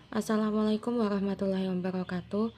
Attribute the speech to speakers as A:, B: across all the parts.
A: Assalamualaikum warahmatullahi wabarakatuh.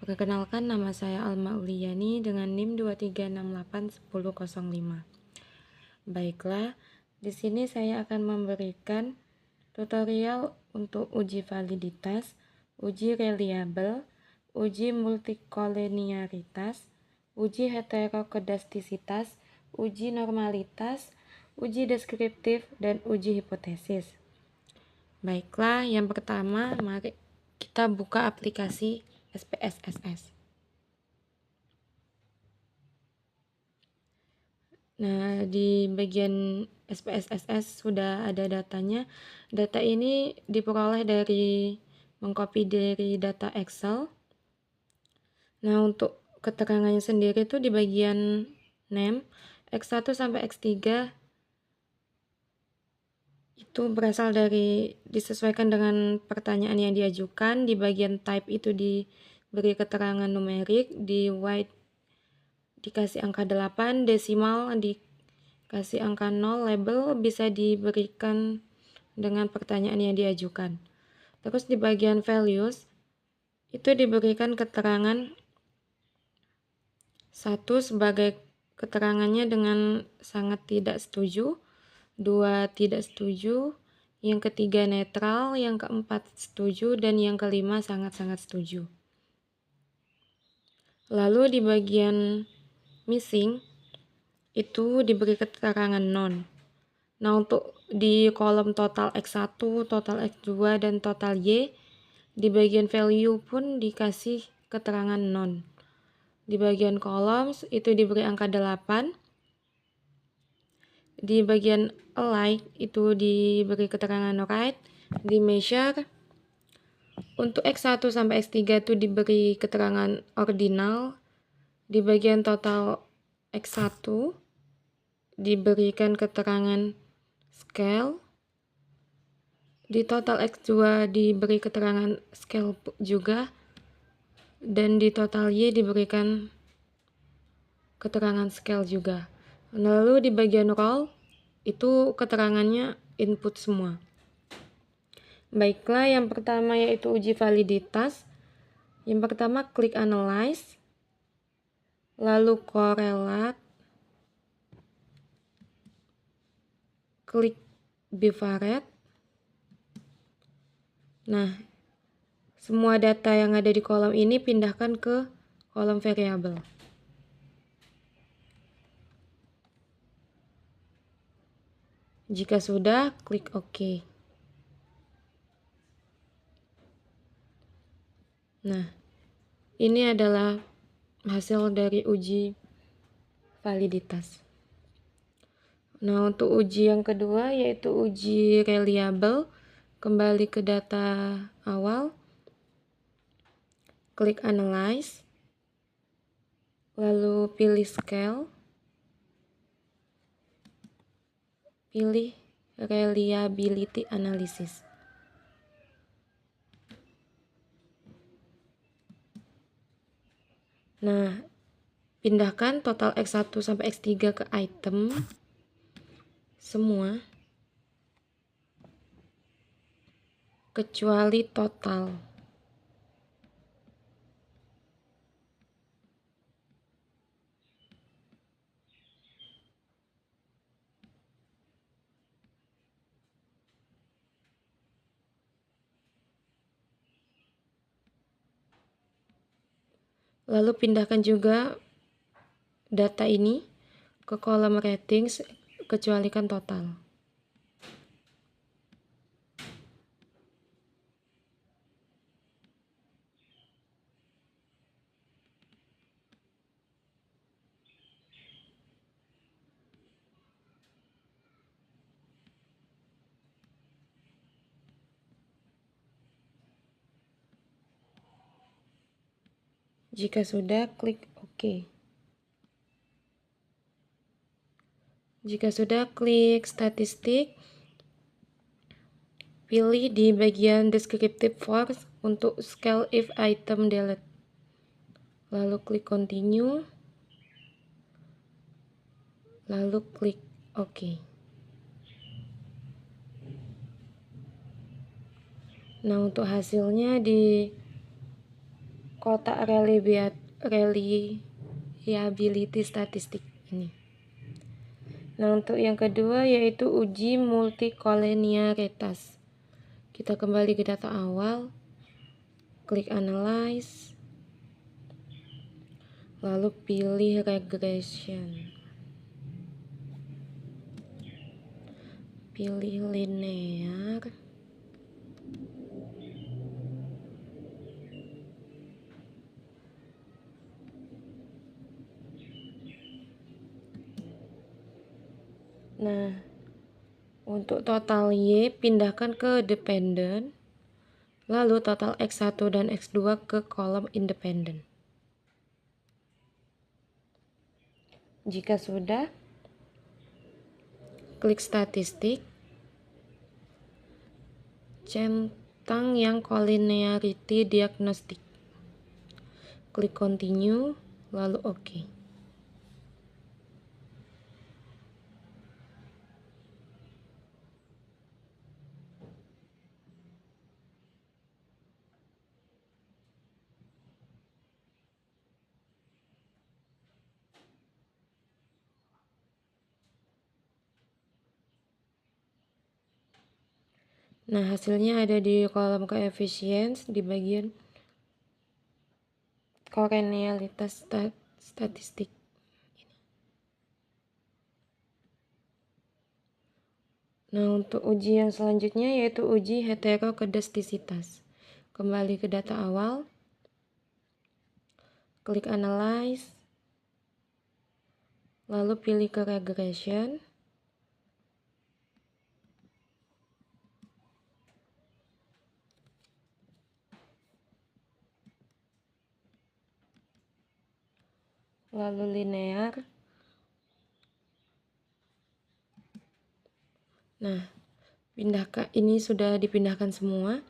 A: Perkenalkan, nama saya Alma Uliyani dengan NIM 2368105. Baiklah, di sini saya akan memberikan tutorial untuk uji validitas, uji reliable, uji multikolenialitas, uji heterokedastisitas, uji normalitas, uji deskriptif, dan uji hipotesis. Baiklah, yang pertama mari kita buka aplikasi SPSS. Nah, di bagian SPSS sudah ada datanya. Data ini diperoleh dari mengcopy dari data Excel. Nah, untuk keterangannya sendiri itu di bagian name X1 sampai X3 itu berasal dari disesuaikan dengan pertanyaan yang diajukan. Di bagian type itu diberi keterangan numerik, di white dikasih angka 8, desimal dikasih angka 0, label bisa diberikan dengan pertanyaan yang diajukan. Terus di bagian values itu diberikan keterangan 1 sebagai keterangannya dengan sangat tidak setuju, 2 tidak setuju, yang ketiga netral, yang keempat setuju, dan yang kelima sangat-sangat setuju. Lalu di bagian missing itu diberi keterangan non. Nah, untuk di kolom total X1, total X2, dan total Y, di bagian value pun dikasih keterangan non. Di bagian columns itu diberi angka 8. Di bagian alike itu diberi keterangan right. Di measure untuk X1 sampai X3 itu diberi keterangan ordinal. Di bagian total X1 diberikan keterangan scale. Di total X2 diberi keterangan scale juga. Dan di total Y diberikan keterangan scale juga. Lalu di bagian roll itu keterangannya input semua. Baiklah, yang pertama yaitu uji validitas. Yang pertama klik analyze, lalu correlate, klik bivariate. Nah, semua data yang ada di kolom ini pindahkan ke kolom variabel. Jika sudah, klik OK. Nah, ini adalah hasil dari uji validitas. Nah, untuk uji yang kedua yaitu uji reliable. Kembali ke data awal, klik analyze, lalu pilih scale, pilih reliability analysis. Nah, pindahkan total X1 sampai X3 ke item semua kecuali total. Lalu pindahkan juga data ini ke kolom ratings, kecualikan total. Jika sudah, klik OK. Jika sudah, klik statistik. Pilih di bagian descriptive force untuk scale if item delete. Lalu klik continue. Lalu klik OK. Nah, untuk hasilnya di kotak reliability statistik ini. Nah, untuk yang kedua yaitu uji multicollinearitas. Kita kembali ke data awal, klik analyze, lalu pilih regression, pilih linear, nah untuk total Y pindahkan ke dependent, lalu total X1 dan X2 ke kolom independen. Jika sudah, klik statistik, centang yang collinearity diagnostic, klik continue, lalu OK. Nah, hasilnya ada di kolom coefficients di bagian korenealitas statistik. Nah, untuk uji yang selanjutnya yaitu uji heterokedastisitas. Kembali ke data awal, klik analyze, lalu pilih ke regression, lalu linear. Nah, ini sudah dipindahkan semua.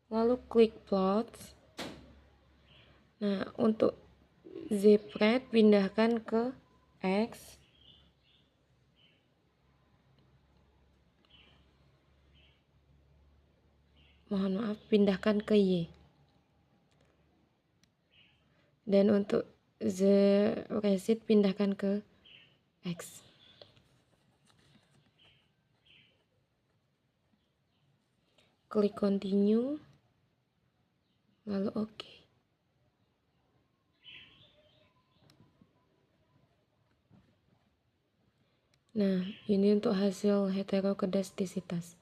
A: Lalu klik plots. Nah, untuk zpret pindahkan ke X. Mohon maaf, pindahkan ke Y. Dan untuk zrecit pindahkan ke X. Klik continue, lalu OK. Nah, ini untuk hasil heterokedastisitas.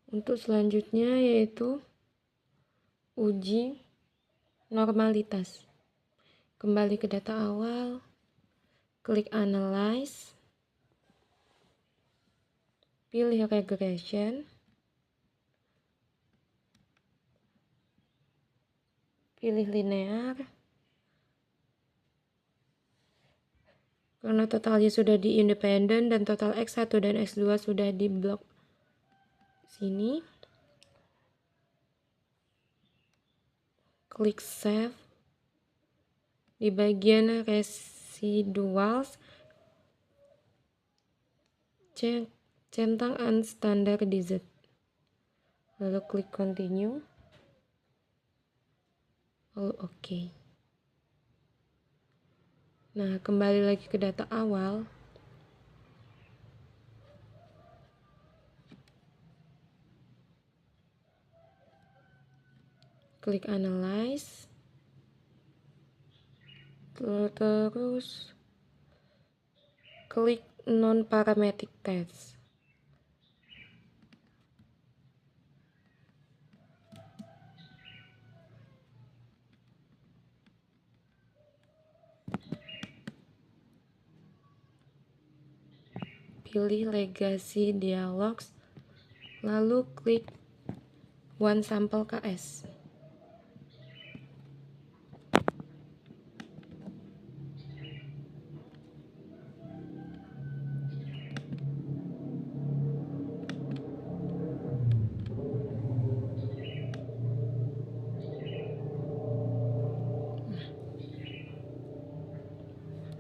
A: Untuk selanjutnya yaitu uji normalitas. Kembali ke data awal, klik analyze, pilih regression, pilih linear. Karena totalnya sudah di independen dan total X1 dan X2 sudah di blok sini, klik save. Di bagian residuals, centang unstandardized, lalu klik continue, lalu OK. Nah, kembali lagi ke data awal, klik analyze, terus klik non-parametric test. Pilih legacy dialogs, lalu klik one sample KS.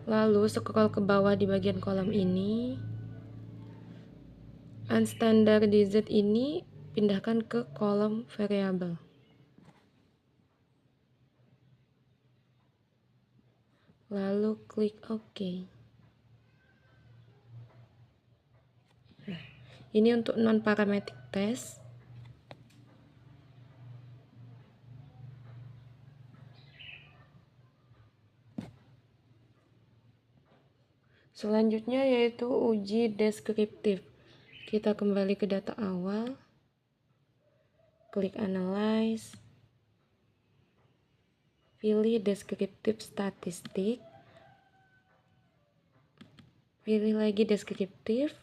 A: Lalu scroll ke bawah di bagian kolom ini. Unstandardized ini pindahkan ke kolom variable. Lalu klik OK. Nah, ini untuk non-parametric test. Selanjutnya yaitu uji deskriptif. Kita kembali ke data awal, klik Analyze, pilih deskriptif statistik, pilih lagi deskriptif,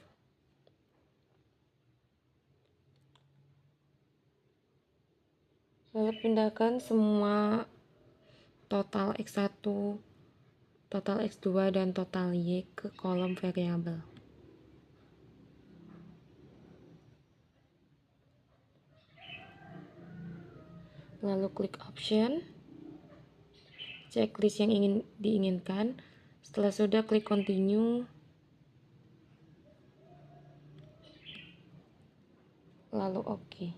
A: lalu pindahkan semua total X1, total X2, dan total Y ke kolom variabel. Lalu klik Option, checklist yang diinginkan. Setelah sudah, klik Continue, lalu OK.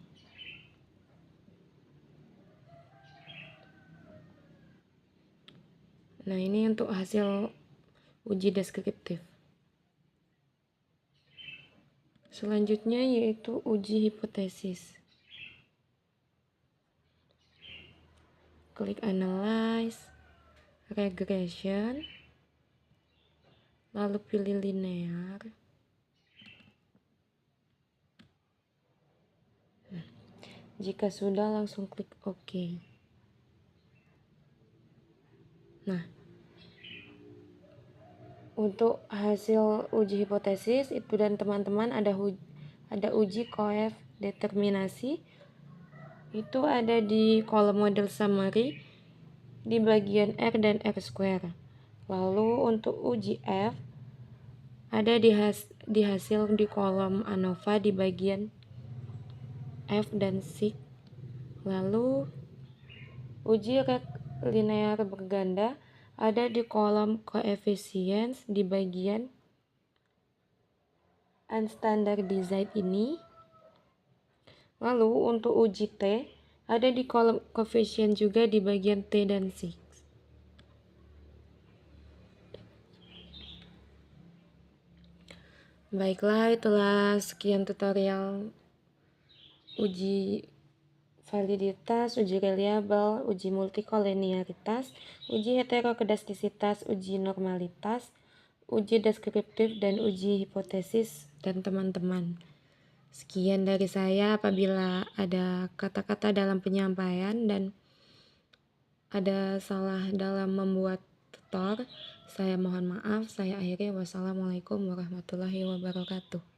A: Nah, ini untuk hasil uji deskriptif. Selanjutnya yaitu uji hipotesis. Klik Analyze, Regression, lalu pilih Linear. Jika sudah, langsung klik OK. Nah, untuk hasil uji hipotesis itu dan teman-teman ada uji koef determinasi. Itu ada di kolom model summary di bagian R dan R square. Lalu untuk uji F ada di hasil di kolom ANOVA di bagian F dan SIG. Lalu uji linear berganda ada di kolom coefficients di bagian unstandardized ini. Lalu untuk uji T ada di kolom coefficient juga di bagian T dan 6. Baiklah, itulah sekian tutorial uji validitas, uji reliable, uji multikoliniaritas, uji heterokedastisitas, uji normalitas, uji deskriptif, dan uji hipotesis dan teman-teman. Sekian dari saya. Apabila ada kata-kata dalam penyampaian dan ada salah dalam membuat tutor, saya mohon maaf. Saya akhiri. Wassalamualaikum warahmatullahi wabarakatuh.